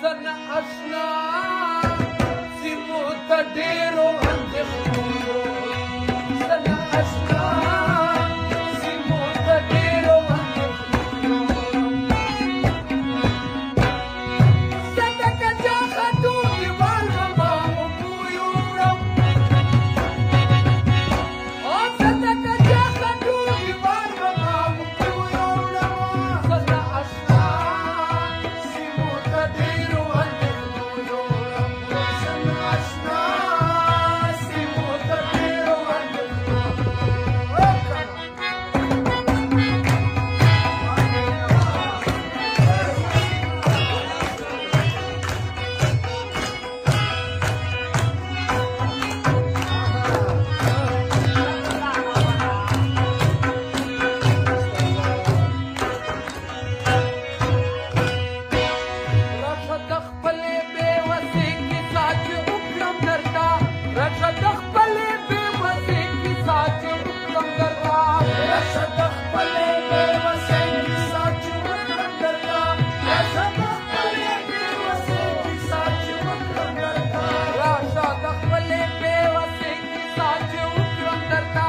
زن اشنا سیمو ته ډېرو اندېښنو زن اشنا سیمو ته ډېرو اندېښنو زه د کجا خټو دیوال وما وبوی وړم او زه د کجا خټو دیوال وما وبوی وړم زن اشنا سیمو ته ډېرو اندېښنو زن اشنا سیمو ته ډېرو راشه د خپلې بېوسۍ کیسه چې وکړم درته راشه د خپلې بېوسۍ کیسه چې وکړم درته راشه د خپلې بېوسۍ کیسه چې وکړم درته راشه د خپلې بېوسۍ کیسه چې وکړم درته راشه د خپلې بېوسۍ کیسه چې وکړم درته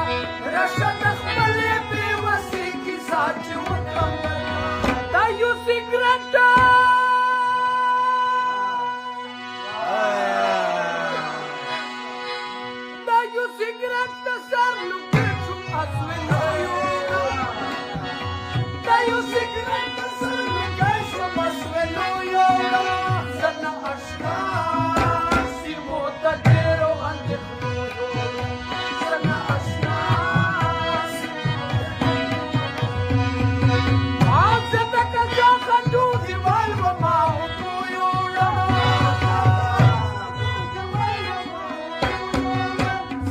راشه د خپلې بېوسۍ کیسه چې وکړم درته دا یو سیګرټ دا یو سیګرټ د سر لوګي شوم اسویلویو دا یو سیګرټ د سر لوګي شوم اسویلویو زن اشنا سیمو ته ډېرو اندېښنو زن اشنا او زه د کجا خټو دیوال وما وبوی وړم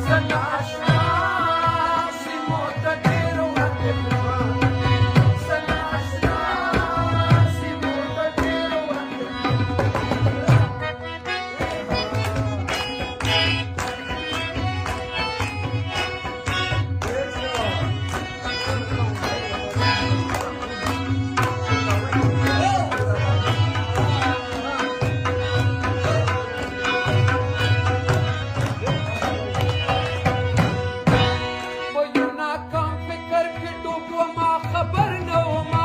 زن اشنا سیمو ته ډېرو اندېښنو زن اشنا سیمو ته ډېرو په یو ناکام فکر کې ډوب وما خبر نه وما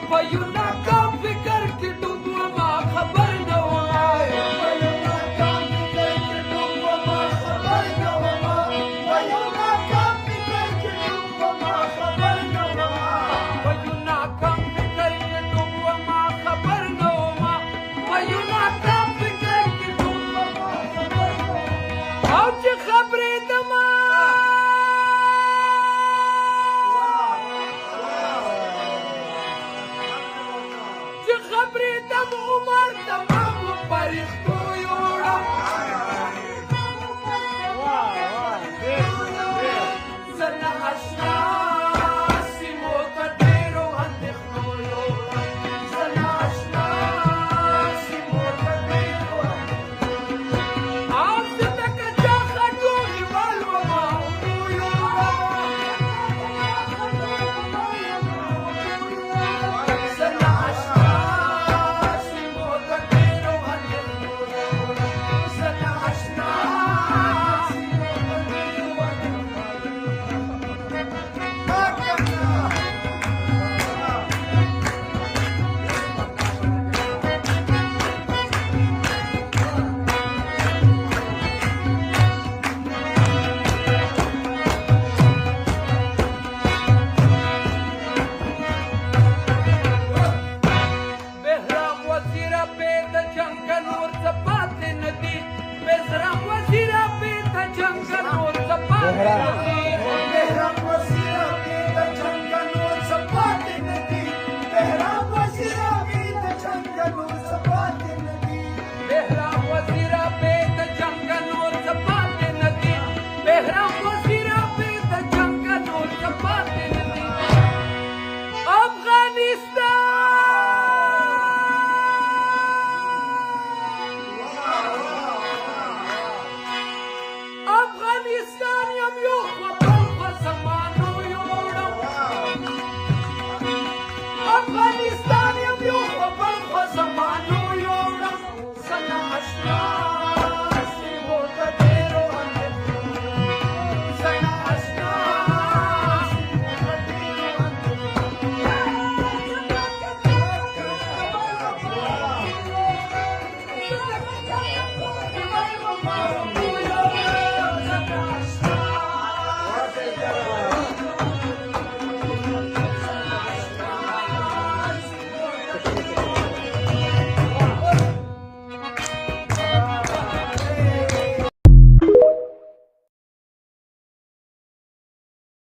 په یو ناکام فکر کې ډوب وما خبر نه وما په یو ناکام فکر کې ډوب وما خبر نه وما په یو ناکام فکر کې ډوب وما خبر نه وما په یو ناکام فکر کې ډوب وما خبر نه وما په یو ناکام فکر کې ډوب وما خبر نه وما او چې خبرېدمه چې خبرېدم عمر تمام پرښتو یوړم زن اشنا سیمو ته ډېرو اندېښنو یوړم زن اشنا سیمو ته ډېرو اندېښنو او زه د کجا خټو دیوال وما وبوی وړم زن اشنا سیمو ته ډېرو اندېښنو زن اشنا سیمو ته ډېرو بهرام وزیره بې د جنګه نور څه پاتې نه دي بهرام وزیره بې د جنګه نور څه پاتې نه دي بهرام وزیره بې د جنګه نور څه پاتې نه دي بهرام وزیره بې د جنګه نور څه پاتې نه دي بهرام وزیره بې د جنګه نور څه پاتې نه دي بهرام وزیره بې د جنګه نور څه پاتې نه دي افغانستان افغانستان یم یو خوا بل خوا زمانو یوړم افغانستان